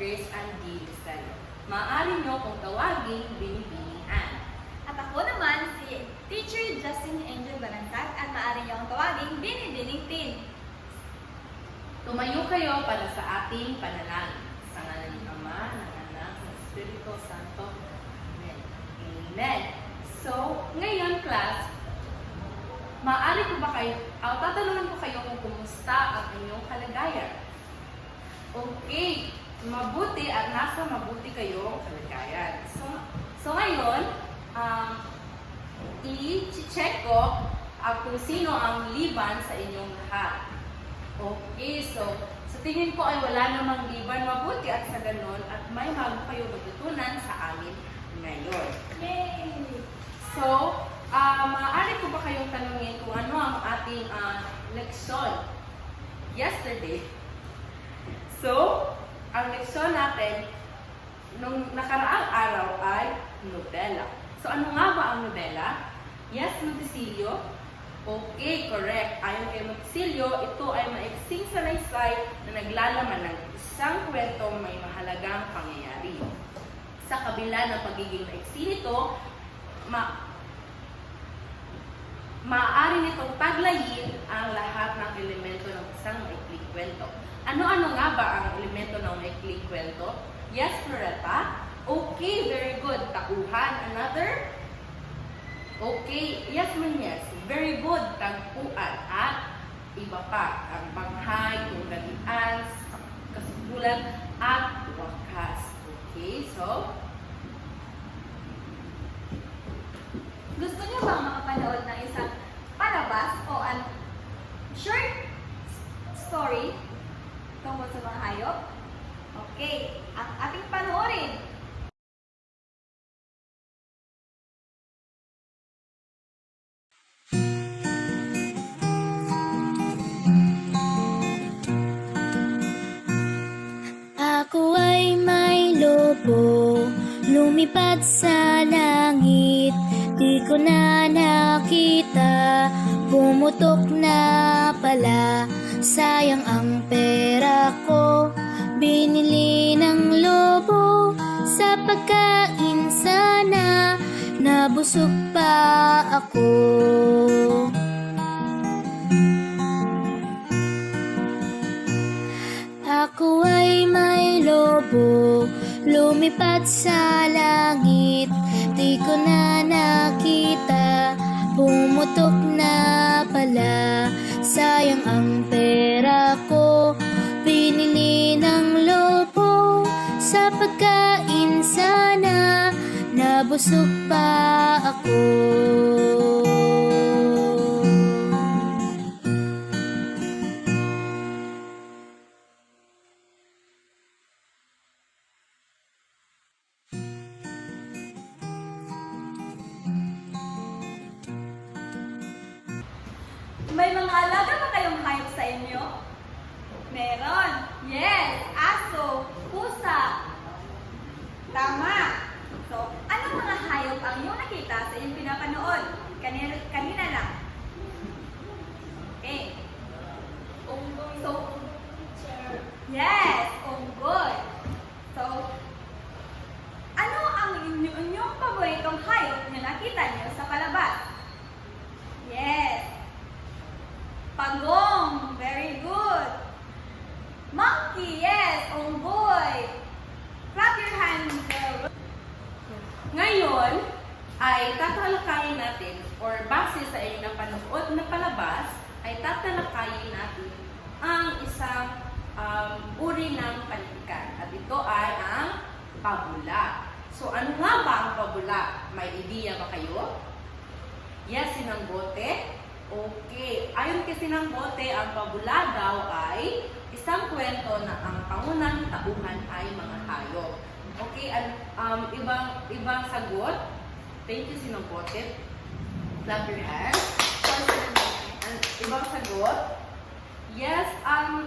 Grace Ann D. Lucero. Maaari niyo kung tawagin Binibining Ann. At ako naman si Teacher Justin Angel Banansat at maaari niyo akong tawagin Binibining Tin. Tumayo kayo para sa ating panalangin. Sa ngalan ng Ama, ng Anak, ng Espiritu Santo. Amen. Amen. So, ngayon class, maaari ko ba kayo, tatanungin ko kayo kung kumusta ang inyong kalagayan. Okay, mabuti at nasa mabuti kayo kalagayan. So ngayon, i-check ko kung sino ang liban sa inyong lahat. Okay, so sa tingin ko ay wala namang liban, mabuti at sa ganun at may bago kayo matutunan sa amin ngayon. Yay! So, maaari ko ba kayong tanungin kung ano ang ating leksyon yesterday? So, ang leksyon natin nung nakaraang araw ay nobela. So, ano nga ba ang nobela? Yes, Montesilio? Okay, correct. Ayon kay Montesilio, ito ay maiksing salaysay na naglalaman ng isang kwentong may mahalagang pangyayari. Sa kabila ng pagiging maiksi nito, maaari nitong taglayin ang lahat ng elemento ng isang maikling kwento. Ano-ano nga ba ang elemento ng maikling kwento? Yes, Loretta? Okay, very good. Tauhan. Another? Okay. Yes, Yes. Very good. Tagpuan. At iba pa. Ang banghay, tunggalian, kasugulan, at wakas. Okay, so? Gusto niyo bang makapanood ng isang palabas o short story tungkol sa mga hayop? Okay, ang ating panoorin. Ako ay may lobo, lumipad sa langit. Di ko na nakita, pumutok na pala. Sayang ang pera ko, binili ng lobo. Sa pagkain sana, nabusog pa ako. Ako ay may lobo, lumipad sa langit. Di ko na nakita, pumutok na pala. Sayang ang pera ko, binili ng lobo. Sa pagkain sana, nabusog pa ako. May mga alaga ba kayong hayop sa inyo? Meron. Yes, aso, pusa. Tama. So, anong mga hayop ang iyong nakita sa iyong pinapanood? Kanina lang. Okay. So, yes, unggoy. So, ano ang inyong paboritong hayop na nakita niyo sa palabas? Yes. Pagong, very good. Monkey, yes, unggoy. Clap your hands. Ngayon, ay tatalakayin natin, or base sa inyong napanood na palabas, ay tatalakayin natin ang isang uri ng panitikan. At ito ay ang pabula. So, ano nga ba ang pabula? May ideya ba kayo? Yes, sinanggote? Okay. Ayon kay sinanggote, ang pabula daw ay isang kwento na ang pangunahing tauhan ay mga hayop. Okay, ibang sagot. Thank you, sinanggote. Clap your hands. Ibang sagot. Yes,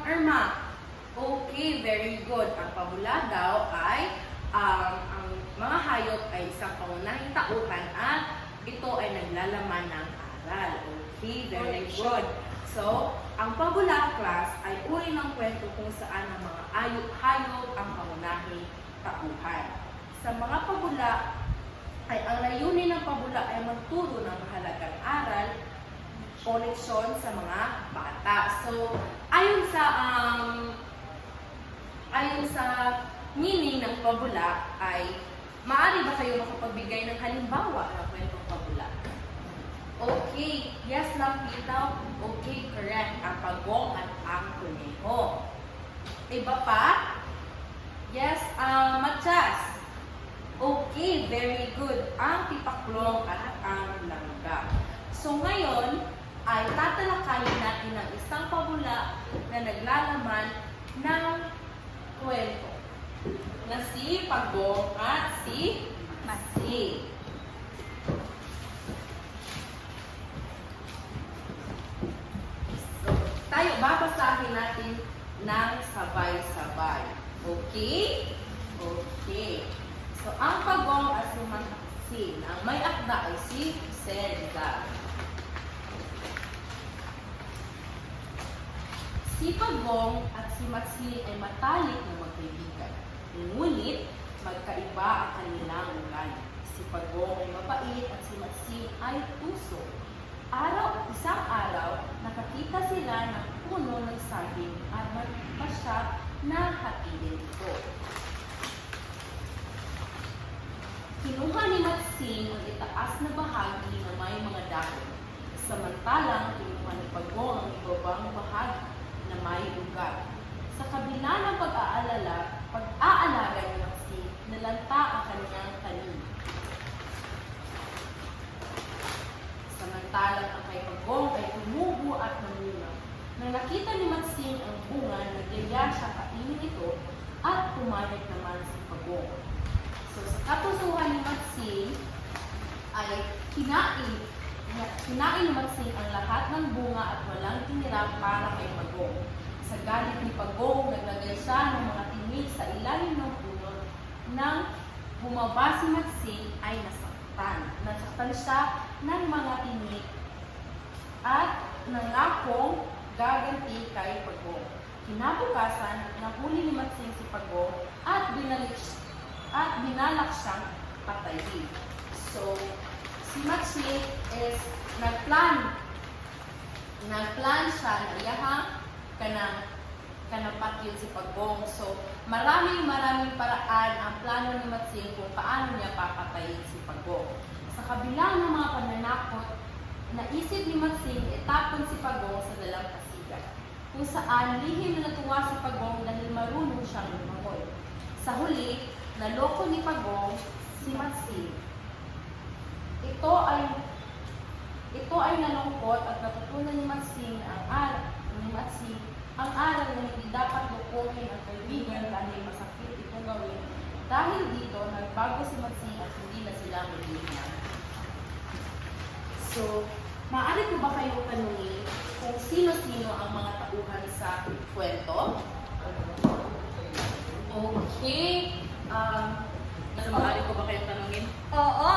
Irma. Okay, very good. Ang pabula daw ay ang mga hayop ay isang pangunahing tauhan at ito ay naglalaman ng aral. Okay, very good. So, ang pabula class ay uri ng kwento kung saan ang mga hayop ang pangunahing tauhan. Sa mga pabula ay ang layunin ng pabula ay magturo ng mahalagang aral o leksyon sa mga bata. So, ayon sa meaning ng pabula ay maaari ba kayo makapagbigay ng halimbawa ng kwentong pabula? Okay, yes lang Pita. Okay, correct. Ang pagong at ang kuneho. Iba pa? Yes, Matias. Okay, very good. Ang tipaklong at ang langga. So ngayon, ay tatalakayin natin ang isang pabula na naglalaman ng kwento na si Pagong at si Masi. So, tayo babasahin natin ng sabay-sabay. Okay? Okay. So, ang Pagong at si Masi, ang may akda ay si Zelda. Si Pagong at si Matsi ay matalik na magkaibigan. Ngunit, magkaiba ang kanilang ugali. Si Pagong ay mabait at si Matsi ay puso. Isang araw, nakakita sila ng puno ng saging at magpa siya na hatiin ito. Kinuha ni Matsi ang itaas na bahagi na may mga dahon. Samantalang, kinuha ni Pagong ang ibabang bahagi na may lugar. Sa kabila ng pag-aalaga ni Matsi, nalanta ang kanyang tanim. Samantalang ang kay Pagong ay tumubo at namunga. Nang nakita ni Matsi ang bunga, nagyaya siya kainin ito at pumayag naman si Pagong. So sa kapusuhan ni Matsi ay kinain ni Matsi ang lahat ng bunga at walang tinira para kay Pagong. Sa galit ni Pagong, naglagay siya ng mga tinig sa ilalim ng puno. Nang bumaba si Matsi ay nasaktan. Nasaktan siya ng mga tinig at nangakong gaganti kay Pagong. Kinabukasan, nahuli ni Matsi si Pagong at binalak siyang patayin. So, si Matsi is nagplan siya na iyahang kanapakil si Pagong. So, maraming paraan ang plano ni Matsi kung paano niya papatayin si Pagong. Sa kabila ng mga pananakot, naisip ni Matsi itapon si Pagong sa dalampasigan, kung saan lihim na natuwa si Pagong dahil marunong siyang lumangoy. Sa huli, naloko ni Pagong si Matsi. Ito ay nalungkot at natutunan ni Matsi ang aral na hindi dapat lukuhin ang kaibigan dahil masakit itong gawin. Dahil dito, nagbago si Matsi at hindi na sila magiging. So, maaari ko ba kayong tanungin kung sino-sino ang mga tauhan sa kwento? Okay. Maaari ko ba kayong tanungin? Oo,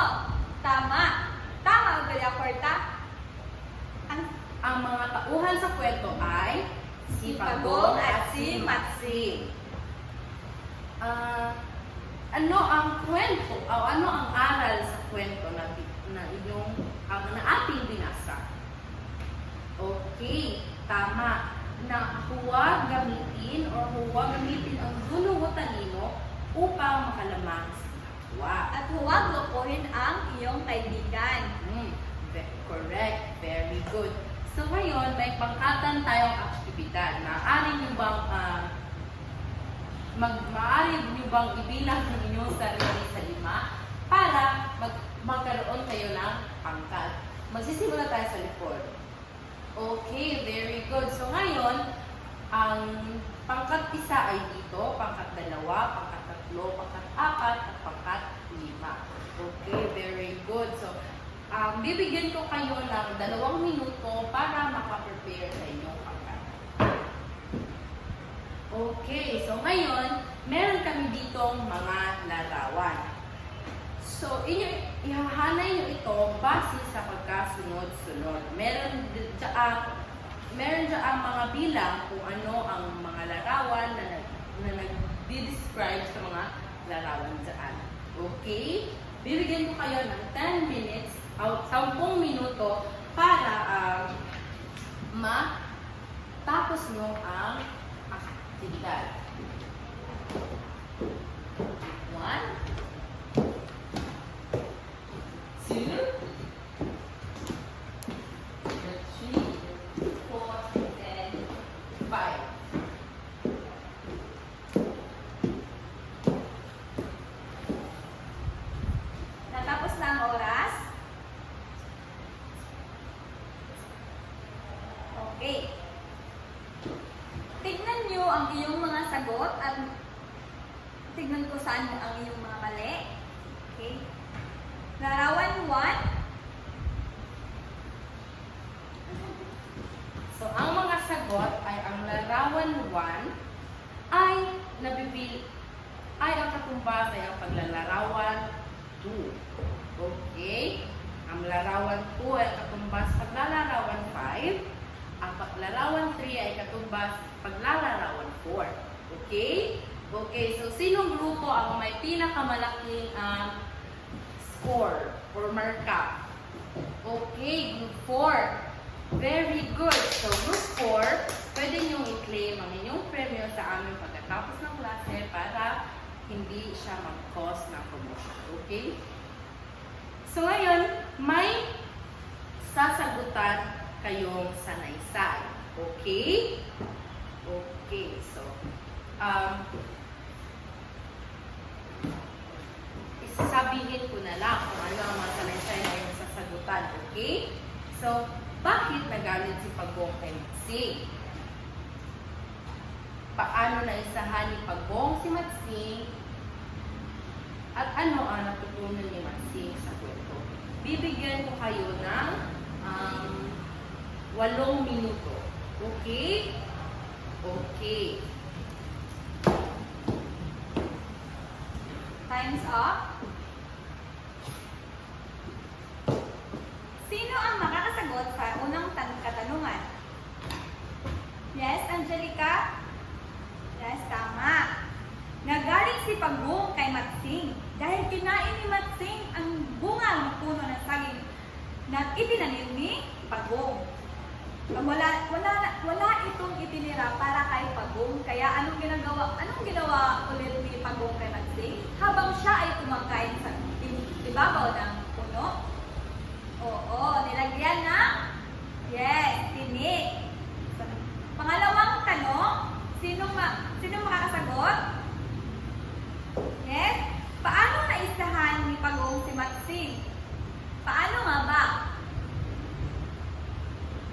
tama. Tama, Ugalia Corta. Ang mga tauhan sa kwento ay si Pagong at si Matsi. Ano ang kwento o ano ang aral sa kwento na ating binasa? Okay, tama. Na huwag gamitin ang dulo o talino upang makalamang sa kapwa. At huwag lokohin ang iyong kaibigan. Correct. Very good. So ngayon, may pangkatan tayong aktibidad. Maaari niyo bang ibilang ng inyong sarili sa 5 para magkaroon kayo ng pangkat. Magsisimula tayo sa likod. Okay, very good. So ngayon, ang pangkat 1 ay dito, pangkat 2, pangkat 3, pangkat 4, at pangkat 5. Okay, very good. So, bibigyan ko kayo ng 2 minuto para makaprepare sa inyong pangkat. Okay, so ngayon, meron kami ditong mga larawan. So, ihahanay nyo ito base sa pagkasunod-sunod. Meron meron dyan ang mga bilang kung ano ang mga larawan na nag-describe sa mga larawan dyan. Okay? Bibigyan ko kayo ng 10 minutes, 10 minuto para matapos nyo ang aktibidad. 1, 2, 3, 4, and 5. Natapos na ang oras? Okay. Tignan nyo ang iyong mga sagot at tignan ko saan ang iyong mga mali. Okay. Larawan 1. So, ang mga sagot ay ang larawan 1 ay ang katumbas ay ang paglalarawan 2. Okay? Ang larawan 2 ay katumbas paglalarawan 5. Ang paglarawan 3 ay katumbas paglalarawan 4. Okay? Okay, so sinong grupo ang may pinakamalaking score or marka? Okay, group 4. Very good. So, group 4, pwede nyo i-claim ang inyong premyo sa amin pagkatapos ng klase para hindi siya mag-cause ng promotion. Okay? So, ngayon, may sasagutan kayong sanaysay. Okay? Okay. So, isasabihin ko na lang kung ano ang mga sanaysay na yung sasagutan. Okay? So, bakit nagalit si Pagong kay Matsing? Paano naisahan ni Pagong si Matsing? At ano ang natutunan ni Matsing sa kwento? Bibigyan ko kayo ng 8 minuto. Okay? Okay. Time's up. Sino ang makakasagot sa unang katanungan? Yes, Angelica? Yes, tama. Nagalit si Pagong kay Matsing dahil kinain ni Matsing ang bunga ng puno ng saging na itinanim ni Pagong. Wala itong itinira para kay Pagong, kaya anong ginawa ulit ni Pagong kay Matsing habang siya ay kumakain sa ibabaw ng puno? Oo, nilagyan ng tinik. Pangalawang tanong, sino makakasagot? Yes? Paano naisahan ni Pagong si Matsing? Paano nga ba?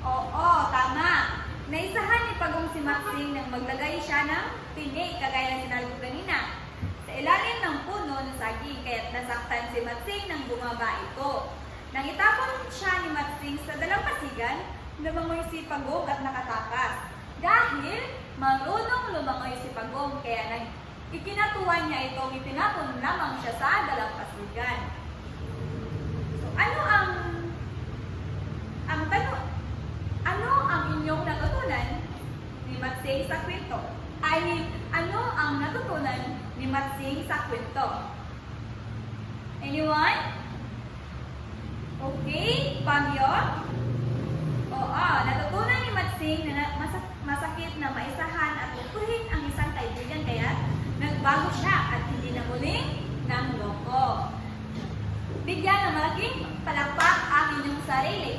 Oo, tama. Naisahan ni Pagong si Matsing nang maglagay siya ng tinik, kagaya ng sinabi ko kanina, sa ilalim ng puno ng saging, kaya't nasaktan si Matsing nang bumaba ito. Nang itapon siya ni Matsing sa dalampasigan, lumangoy si Pagong at nakatakas. Dahil marunong lumangoy si Pagong, kaya ikinatuwa niya itong itinapon lamang siya sa dalampasigan. So, ano ang tanong? Ano ang inyong natutunan ni Matsing sa kwento? Ano ang natutunan ni Matsing sa kwento? Anyone? Okay, Pagyo? Oo, natutunan ni Matsing na masakit na maisahan at lutuhin ang isang kaibigan, kaya nagbago siya at hindi na muling nangloko. Bigyan ng malaking palakpak ang inyong sarili.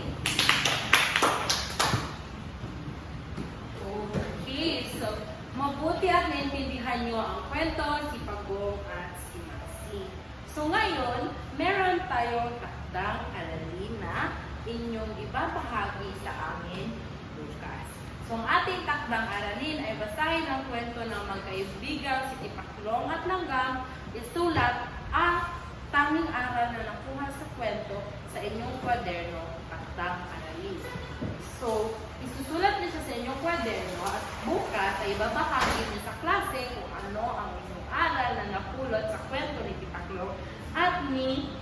Okay, so mabuti at naintindihan nyo ang kwento, si Pagong at si Matsing. So ngayon, meron tayong takdang aralin na inyong ibabahagi sa amin bukas. So ang ating takdang aralin ay basahin ang kwento ng magkaibigang si Tipaklong at Langgam, isulat ang tanging aral na nakuha sa kwento sa inyong kwaderno, takdang aralin. So, isusulat niyo siya sa inyong kwaderno at bukas ay ibabahagi niyo sa klase kung ano ang inyong aral na napulot sa kwento ni Tipaklong at ni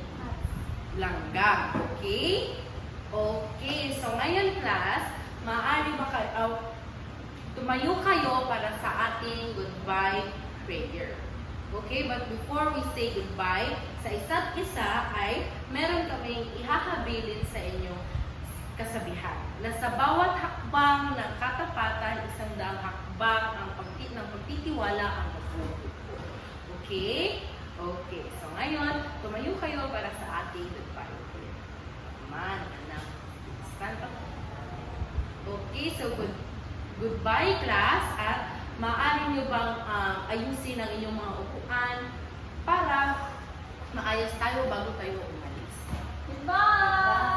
Langgam. Okay? Okay. So, ngayon class, maaari ba kayo, tumayo kayo para sa ating goodbye prayer. Okay, but before we say goodbye sa isa't isa ay meron kaming ihahabilin sa inyong kasabihan na sa bawat hakbang ng katapatan, isang daang hakbang ng pagtitiwala ang magbubuo. Okay? Okay. So ngayon, tumayo kayo para sa ating goodbye prayer. Man, anak. Stand up. Okay, so goodbye class at maaari nyo bang ayusin ang inyong mga upuan para maayos tayo bago tayo umalis. Goodbye!